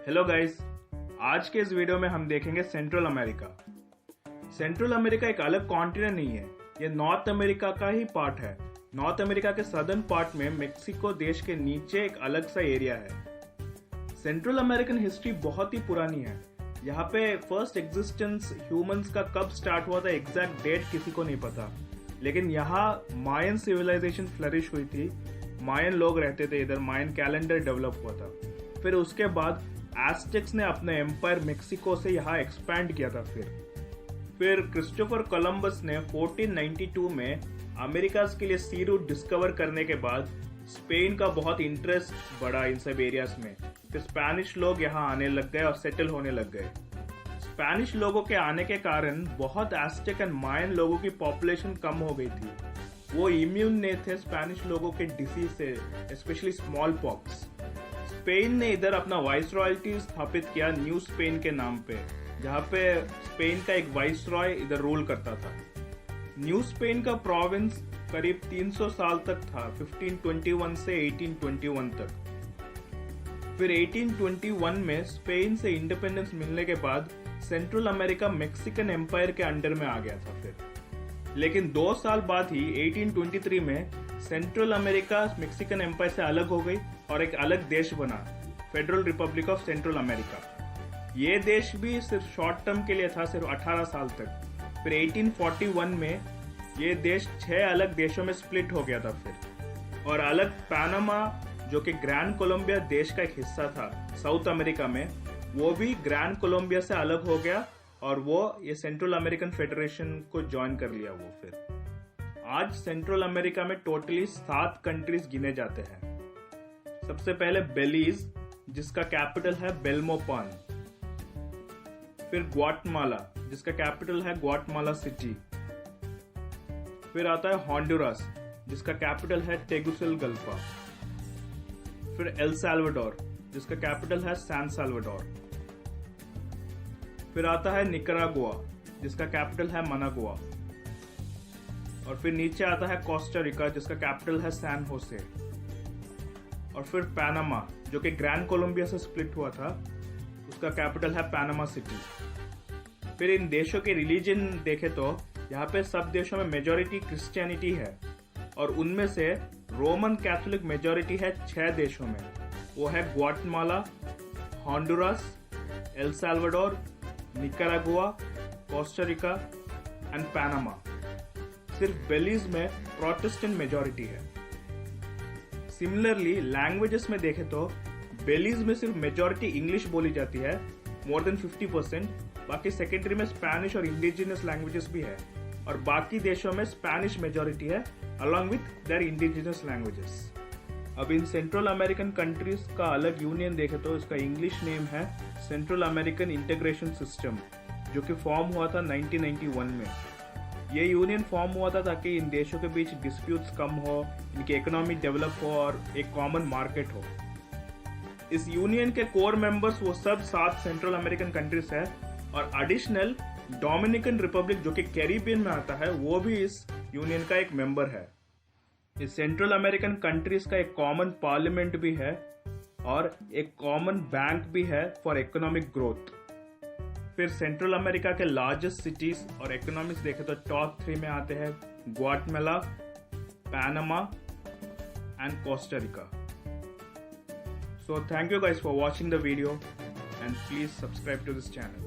Hello guys, आज के इस वीडियो में हम देखेंगे सेंट्रल अमेरिका। सेंट्रल अमेरिका एक अलग कॉन्टिनेंट नहीं है, ये नॉर्थ अमेरिका का ही पार्ट है। नॉर्थ अमेरिका के सदर्न पार्ट में मेक्सिको देश के नीचे एक अलग सा एरिया है। सेंट्रल अमेरिकन हिस्ट्री बहुत ही पुरानी है। यहाँ पे फर्स्ट एग्जिस्टेंस ह्यूमंस का कब स्टार्ट हुआ था एग्जैक्ट डेट किसी को नहीं पता, लेकिन यहाँ मायन सिविलाइजेशन फ्लरिश हुई थी। मायन लोग रहते थे इधर, मायन कैलेंडर डेवलप हुआ था। फिर उसके बाद एस्टेक्स ने अपने एम्पायर मेक्सिको से यहाँ एक्सपैंड किया था। फिर क्रिस्टोफर कोलंबस ने 1492 में अमेरिका के लिए सी रूट डिस्कवर करने के बाद स्पेन का बहुत इंटरेस्ट बढ़ा इन सब एरियाज में। फिर स्पेनिश लोग यहाँ आने लग गए और सेटल होने लग गए। स्पेनिश लोगों के आने के कारण बहुत एस्टेक एंड मायन लोगों की पॉपुलेशन कम हो गई थी। वो इम्यून नहीं थे स्पेनिश लोगों के डिसीज से, स्पेशली स्मॉल पॉक्स। स्पेन ने इधर अपना वाइस रॉयल्टी स्थापित किया न्यू स्पेन के नाम पे, जहाँ पे स्पेन का एक वाइस रॉय इधर रूल करता था। न्यू स्पेन का प्रोविंस करीब 300 साल तक था, 1521 से 1821 तक। फिर 1821 में स्पेन से इंडिपेंडेंस मिलने के बाद सेंट्रल अमेरिका मेक्सिकन एम्पायर के अंडर में आ गया था। लेकिन 2 साल बाद ही 1823 में सेंट्रल अमेरिका मेक्सिकन एम्पायर से अलग हो गई और एक अलग देश बना, federal Republic of central America. ये देश भी सिर्फ शॉर्ट टर्म के लिए था, सिर्फ 18 साल तक। फिर 1841 में ये देश 6 अलग देशों में स्प्लिट हो गया था। और अलग पैनामा, जो कि ग्रैंड कोलंबिया देश का एक हिस्सा था साउथ अमेरिका में, वो भी ग्रैंड कोलंबिया से अलग हो गया और वो ये सेंट्रल अमेरिकन फेडरेशन को ज्वाइन कर लिया। वो फिर आज सेंट्रल अमेरिका में टोटली 7 कंट्रीज गिने जाते हैं। सबसे पहले बेलीज, जिसका कैपिटल है बेल्मोपान। फिर ग्वाटेमाला, जिसका कैपिटल है ग्वाटेमाला सिटी। फिर आता है होंडुरास, जिसका कैपिटल है टेगुसिगल्पा। फिर एल साल्वाडोर, जिसका कैपिटल है सैन साल्वाडोर। फिर आता है निकरागुआ, जिसका कैपिटल है मनागुआ। और फिर नीचे आता है कोस्टा रिका, जिसका कैपिटल है सैन होसे। और फिर पैनामा, जो कि ग्रैंड कोलंबिया से स्प्लिट हुआ था, उसका कैपिटल है पैनामा सिटी। फिर इन देशों के रिलीजन देखे तो यहाँ पे सब देशों में मेजॉरिटी क्रिश्चियनिटी है और उनमें से रोमन कैथोलिक मेजॉरिटी है 6 देशों में। वो है Guatemala, Honduras, El Salvador, Nicaragua, Costa Rica and Panama. सिर्फ बेलीज में प्रोटेस्टेंट मेजॉरिटी है। सिमिलरली लैंग्वेजेस में देखें तो बेलीज में सिर्फ मेजॉरिटी इंग्लिश बोली जाती है, मोर देन 50%। बाकी सेकेंडरी में स्पेनिश और इंडिजिनस लैंग्वेजेस भी है और बाकी देशों में स्पेनिश मेजॉरिटी है along with their indigenous languages. अब इन सेंट्रल अमेरिकन कंट्रीज का अलग यूनियन देखे तो इसका इंग्लिश नेम है सेंट्रल अमेरिकन इंटीग्रेशन सिस्टम, जो कि फॉर्म हुआ था 1991 में। ये यूनियन फॉर्म हुआ था ताकि इन देशों के बीच डिस्प्यूट्स कम हो, इनकी इकोनॉमी डेवलप हो और एक कॉमन मार्केट हो। इस यूनियन के कोर मेंबर्स वो सब 7 सेंट्रल अमेरिकन कंट्रीज है और एडिशनल डोमिनिकन रिपब्लिक, जो कि कैरिबियन में आता है, वो भी इस यूनियन का एक मेंबर है। इस सेंट्रल अमेरिकन कंट्रीज का एक कॉमन पार्लियामेंट भी है और एक कॉमन बैंक भी है फॉर इकोनॉमिक ग्रोथ। फिर सेंट्रल अमेरिका के लार्जेस्ट सिटीज और इकोनॉमिक्स देखे तो टॉप 3 में आते हैं Guatemala, Panama and Costa Rica. So thank you guys for watching the video and please subscribe to this channel.